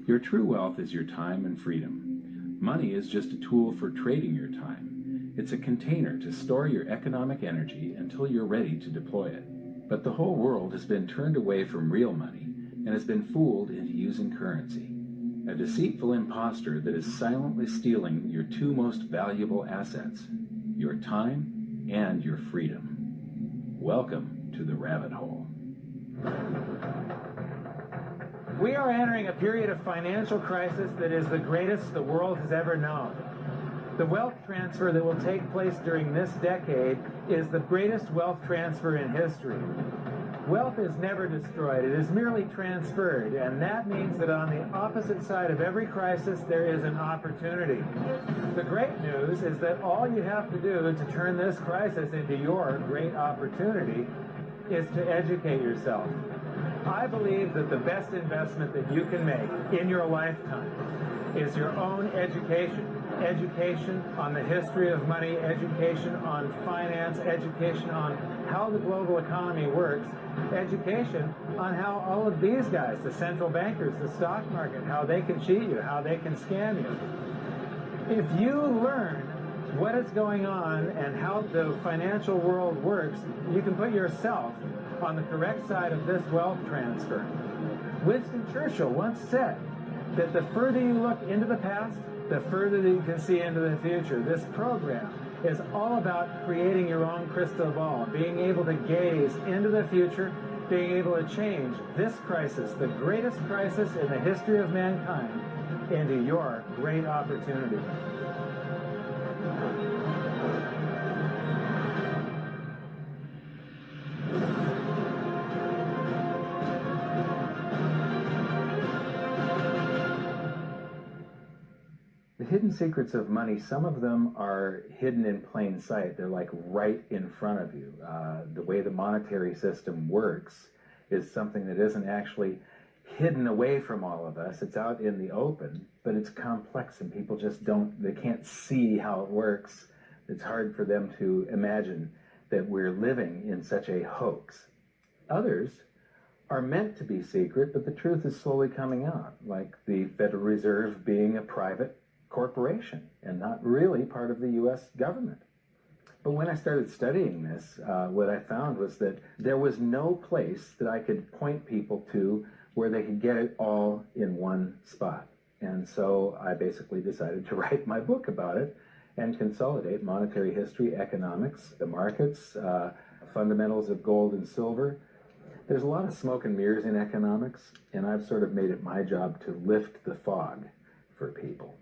Your true wealth is your time and freedom. Money is just a tool for trading your time. It's a container to store your economic energy until you're ready to deploy it. But the whole world has been turned away from real money and has been fooled into using currency. A deceitful impostor that is silently stealing your two most valuable assets, your time and your freedom. Welcome to the rabbit hole. We are entering a period of financial crisis that is the greatest the world has ever known. The wealth transfer that will take place during this decade is the greatest wealth transfer in history. Wealth is never destroyed, it is merely transferred, and that means that on the opposite side of every crisis there is an opportunity. The great news is that all you have to do to turn this crisis into your great opportunity is to educate yourself. I believe that the best investment that you can make in your lifetime is your own education. Education on the history of money, education on finance, education on how the global economy works, education on how all of these guys, the central bankers, the stock market, how they can cheat you, how they can scam you. If you learn what is going on and how the financial world works, you can put yourself on the correct side of this wealth transfer. Winston Churchill once said that the further you look into the past, the further that you can see into the future. This program is all about creating your own crystal ball, being able to gaze into the future, being able to change this crisis, the greatest crisis in the history of mankind, into your great opportunity. The hidden secrets of money, some of them are hidden in plain sight. They're like right in front of you. The way the monetary system works is something that isn't actually hidden away from all of us. It's out in the open, but it's complex and people just they can't see how it works. It's hard for them to imagine that we're living in such a hoax. Others are meant to be secret, but the truth is slowly coming out, like the Federal Reserve being a private corporation and not really part of the U.S. government. But when I started studying this, what I found was that there was no place that I could point people to where they could get it all in one spot. And so I basically decided to write my book about it and consolidate monetary history, economics, the markets, fundamentals of gold and silver. There's a lot of smoke and mirrors in economics, and I've sort of made it my job to lift the fog for people.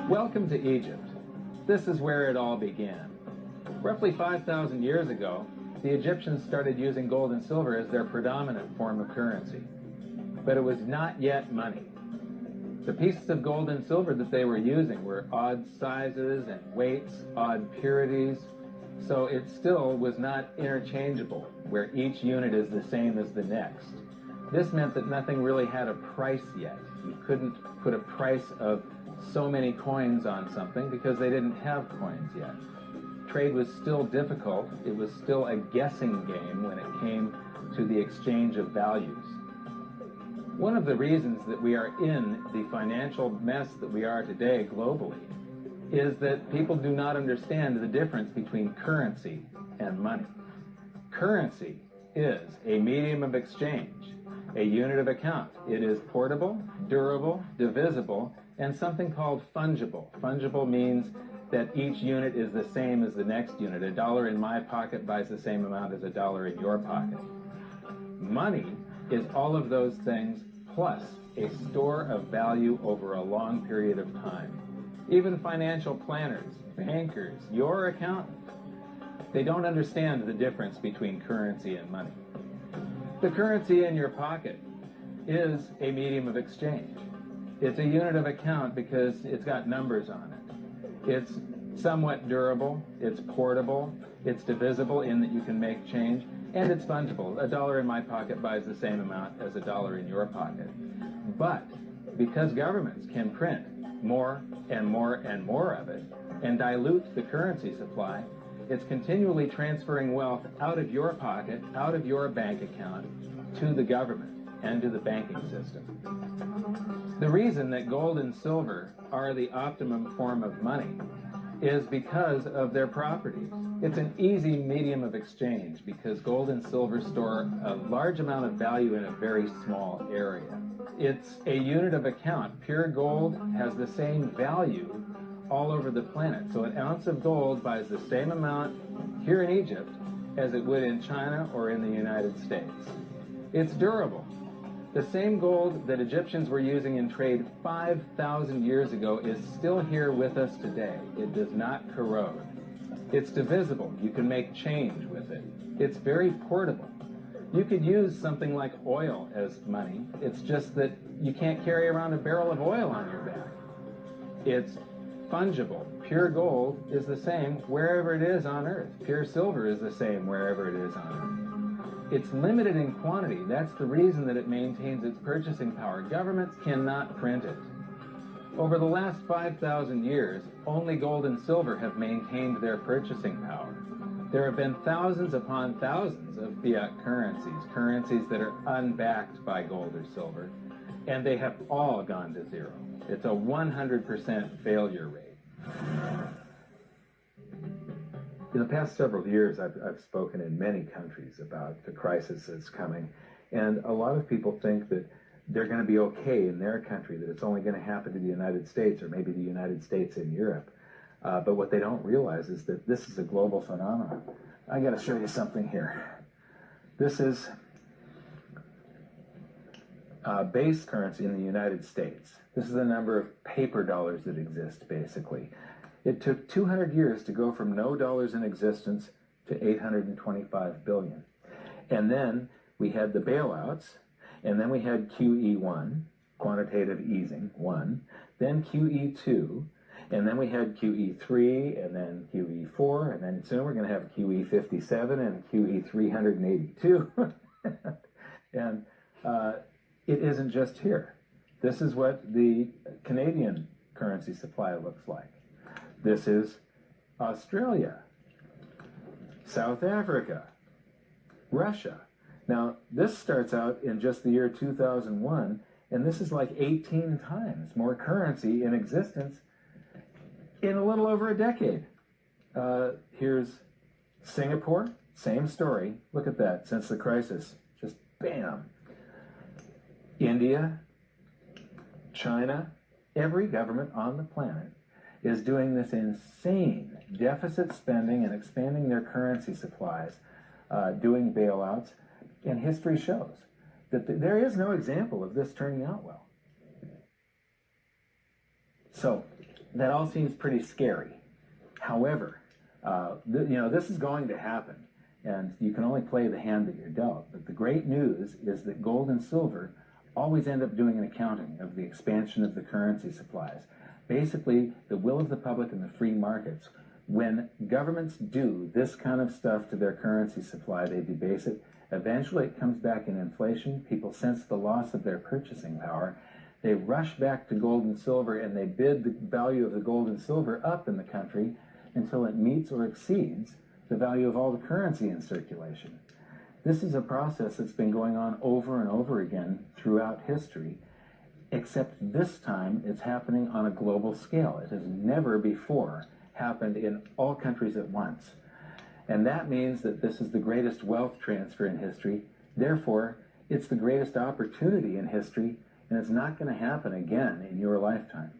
Welcome to Egypt. This is where it all began. Roughly 5,000 years ago, the Egyptians started using gold and silver as their predominant form of currency. But it was not yet money. The pieces of gold and silver that they were using were odd sizes and weights, odd purities, so it still was not interchangeable, where each unit is the same as the next. This meant that nothing really had a price yet. You couldn't put a price of so many coins on something because they didn't have coins yet. Trade was still difficult. It was still a guessing game when it came to the exchange of values. One of the reasons that we are in the financial mess that we are today globally is that people do not understand the difference between currency and money. Currency is a medium of exchange, a unit of account. It is portable, durable, divisible, and something called fungible. Fungible means that each unit is the same as the next unit. A dollar in my pocket buys the same amount as a dollar in your pocket. Money is all of those things plus a store of value over a long period of time. Even financial planners, bankers, your accountant, they don't understand the difference between currency and money. The currency in your pocket is a medium of exchange. It's a unit of account because it's got numbers on it. It's somewhat durable, it's portable, it's divisible in that you can make change, and it's fungible. A dollar in my pocket buys the same amount as a dollar in your pocket. But because governments can print more and more and more of it and dilutes the currency supply, it's continually transferring wealth out of your pocket, out of your bank account, to the government and to the banking system. The reason that gold and silver are the optimum form of money is because of their properties. It's an easy medium of exchange because gold and silver store a large amount of value in a very small area. It's a unit of account. Pure gold has the same value all over the planet. So an ounce of gold buys the same amount here in Egypt as it would in China or in the United States. It's durable. The same gold that Egyptians were using in trade 5,000 years ago is still here with us today. It does not corrode. It's divisible. You can make change with it. It's very portable. You could use something like oil as money. It's just that you can't carry around a barrel of oil on your back. It's fungible. Pure gold is the same wherever it is on Earth. Pure silver is the same wherever it is on Earth. It's limited in quantity. That's the reason that it maintains its purchasing power. Governments cannot print it. Over the last 5,000 years, only gold and silver have maintained their purchasing power. There have been thousands upon thousands of fiat currencies that are unbacked by gold or silver, and they have all gone to zero. It's a 100% failure rate. In the past several years, I've spoken in many countries about the crisis that's coming, and a lot of people think that they're going to be okay in their country, that it's only going to happen to the United States or maybe the United States and Europe. But what they don't realize is that this is a global phenomenon. I got to show you something here. This is base currency in the United States. This is the number of paper dollars that exist, basically. It took 200 years to go from no dollars in existence to 825 billion. And then we had the bailouts, and then we had QE1, quantitative easing 1, then QE2, and then we had QE3, and then QE4, and then soon we're going to have QE57 and QE382. And it isn't just here. This is what the Canadian currency supply looks like. This is Australia, South Africa, Russia. Now, this starts out in just the year 2001, and this is like 18 times more currency in existence in a little over a decade. Here's Singapore, same story. Look at that, since the crisis, just bam. India, China, every government on the planet is doing this insane deficit spending and expanding their currency supplies, doing bailouts, and history shows that there is no example of this turning out well. So that all seems pretty scary. However, this is going to happen, and you can only play the hand that you're dealt. But the great news is that gold and silver always end up doing an accounting of the expansion of the currency supplies. Basically, the will of the public and the free markets. When governments do this kind of stuff to their currency supply, they debase it. Eventually, it comes back in inflation. People sense the loss of their purchasing power. They rush back to gold and silver, and they bid the value of the gold and silver up in the country until it meets or exceeds the value of all the currency in circulation. This is a process that's been going on over and over again throughout history, except this time it's happening on a global scale. It has never before happened in all countries at once. And that means that this is the greatest wealth transfer in history. Therefore, it's the greatest opportunity in history, and it's not going to happen again in your lifetime.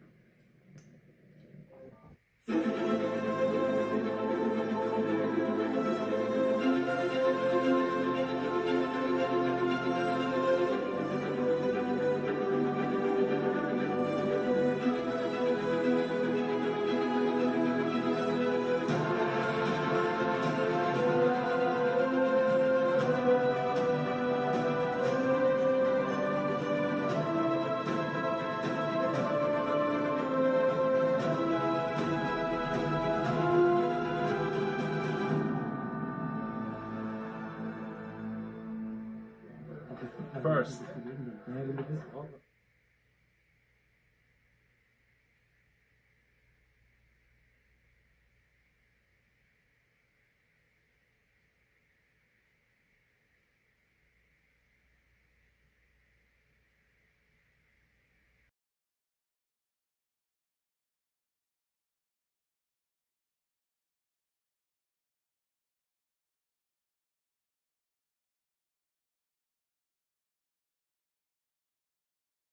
First.